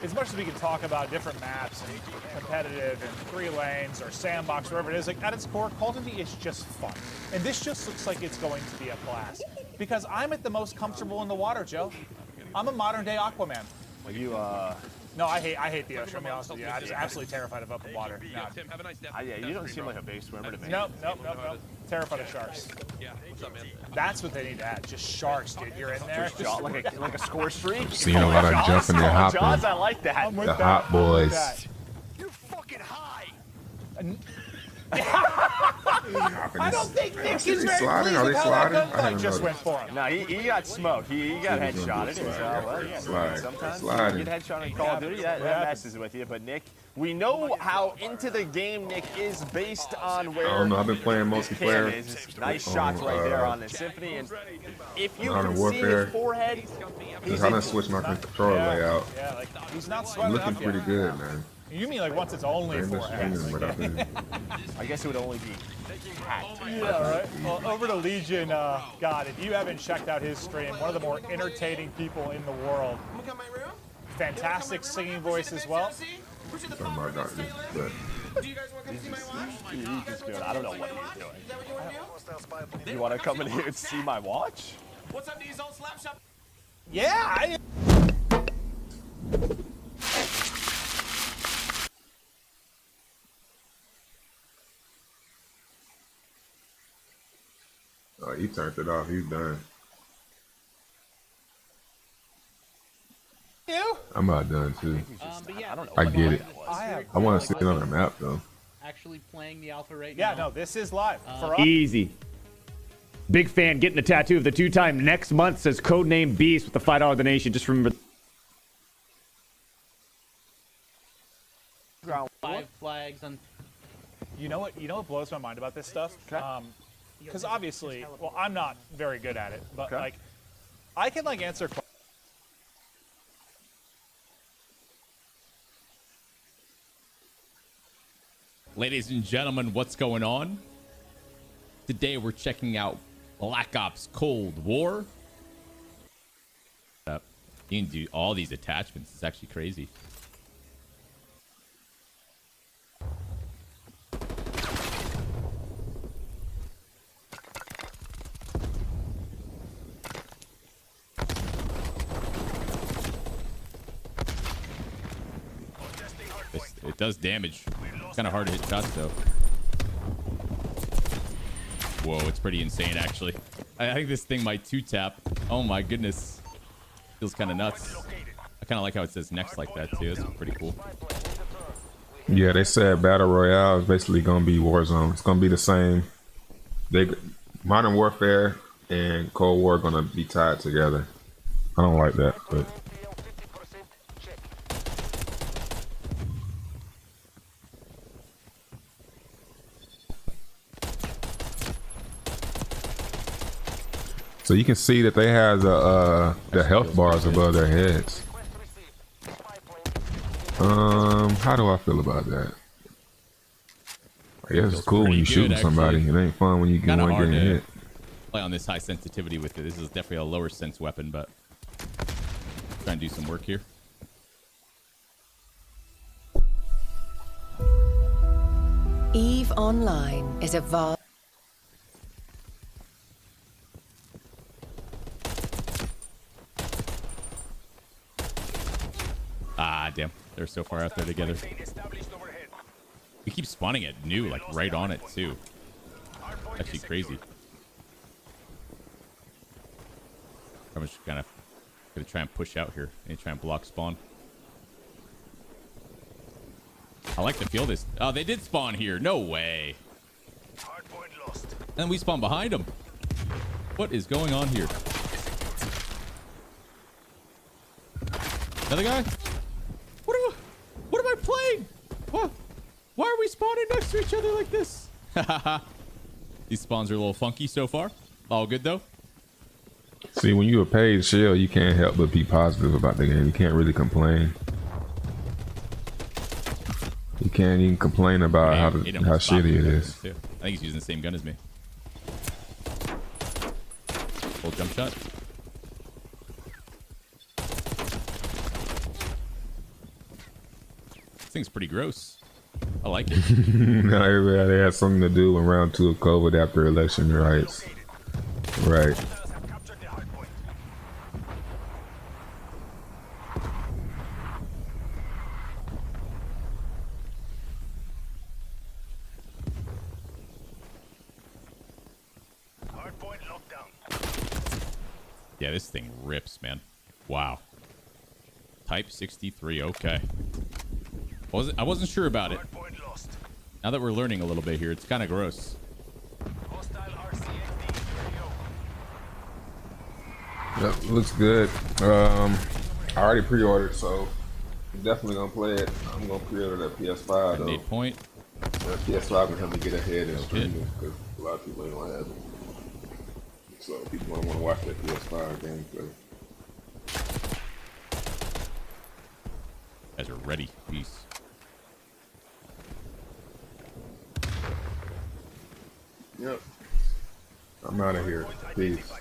As much as we can talk about different maps and competitive and 3 lanes or sandbox, wherever it is, like at its core, Call of Duty is just fun. And this just looks like it's going to be a blast. Because I'm at the most comfortable in the water, Joe. I'm a modern day Aquaman. Well, you, No, I hate the ocean, I'll be honest with you. I'm just absolutely terrified of open water. No. Tim, have a nice day. Yeah, you don't seem like a big swimmer to me. Nope. Terrified of sharks. Yeah, what's up, man? That's what they need to add. Just sharks, dude. You're in there. Just like a score streak. Seeing a lot of jumping and hopping. Jaws, I like that. The hot boys. You're fucking high. I don't think Nick is very pleased sliding? Are they with how that sliding? I gunfight haven't just noticed. went for him. No, he got smoked. He got headshotted. Slide. Sometimes Sliding. you get headshot in Call of Duty, that messes with you. But Nick, we know how into the game Nick is based on where I don't know. I've been playing his multiplayer. cam is. Nice shots right there on the Symphony. And if you Modern can see Warfare. his forehead, I'm trying to switch my controller layout. Yeah, like he's not I'm sweating looking up pretty yet. good, man. You mean like once it's only I'm for just streaming, but I've been I guess it would only be hacked. Yeah, right. Well, over to Legion, God, if you haven't checked out his stream, one of the more entertaining people in the world. Fantastic singing voice as well. talking about doctors, but Do you guys want to come see my watch? He's good. I don't know what he's doing. Is that what you want to do? You want to come in here and see my watch? What's up, these old slap shop? Yeah. oh, he turned it off. He's done. You? I'm about done too. But yeah, I get it. I I want to see it on the map though. actually playing the alpha right now. Yeah, no, this is live. For us. Easy. Big fan getting a tattoo of the 2-time next month, says codename Beast with the $5 donation. Just remember. 5 flags on. You know what blows my mind about this stuff? Because obviously, well, I'm not very good at it, but like, I can like answer. Ladies and gentlemen, what's going on? Today we're checking out Black Ops Cold War. You can do all these attachments. It's actually crazy. It does damage. Kind of hard to hit shots though. Whoa, it's pretty insane actually. I think this thing might 2-tap. Oh my goodness. Feels kind of nuts. I kind of like how it says next like that too. It's pretty cool. Yeah, they said Battle Royale is basically gonna be Warzone. It's gonna be the same. Modern Warfare and Cold War are gonna be tied together. I don't like that, but so you can see that they have the health bars above their heads. How do I feel about that? I guess it's cool when you're shooting somebody. It ain't fun when you get one getting hit. Play on this high sensitivity with it. This is definitely a lower sense weapon, but try and do some work here. EVE Online is a vast. Ah, damn. They're so far out there together. We keep spawning at new, like right on it too. Actually crazy. I'm just kind of gonna try and push out here and try and block spawn. I like to feel this. Oh, they did spawn here. No way. And then we spawn behind them. What is going on here? Another guy? What am I playing? What? Why are we spawning next to each other like this? These spawns are a little funky so far. All good though. See, when you're a paid shell, you can't help but be positive about the game. You can't really complain. You can't even complain about how shitty it is. I think he's using the same gun as me. Full jump shot. This thing's pretty gross. I like it. Now everybody has something to do in round 2 of COVID after election rights. Right. Yeah, this thing rips, man. Wow. Type 63, okay. I wasn't sure about it. Now that we're learning a little bit here, it's kind of gross. Yep, looks good. I already pre-ordered, so I'm definitely gonna play it. I'm gonna pre-order that PS5 though. 8 point. That PS5 can help me get ahead in streaming because a lot of people ain't gonna have it. So people don't want to watch that PS5 gameplay. Guys are ready. Peace. Yep. I'm out of here. Peace.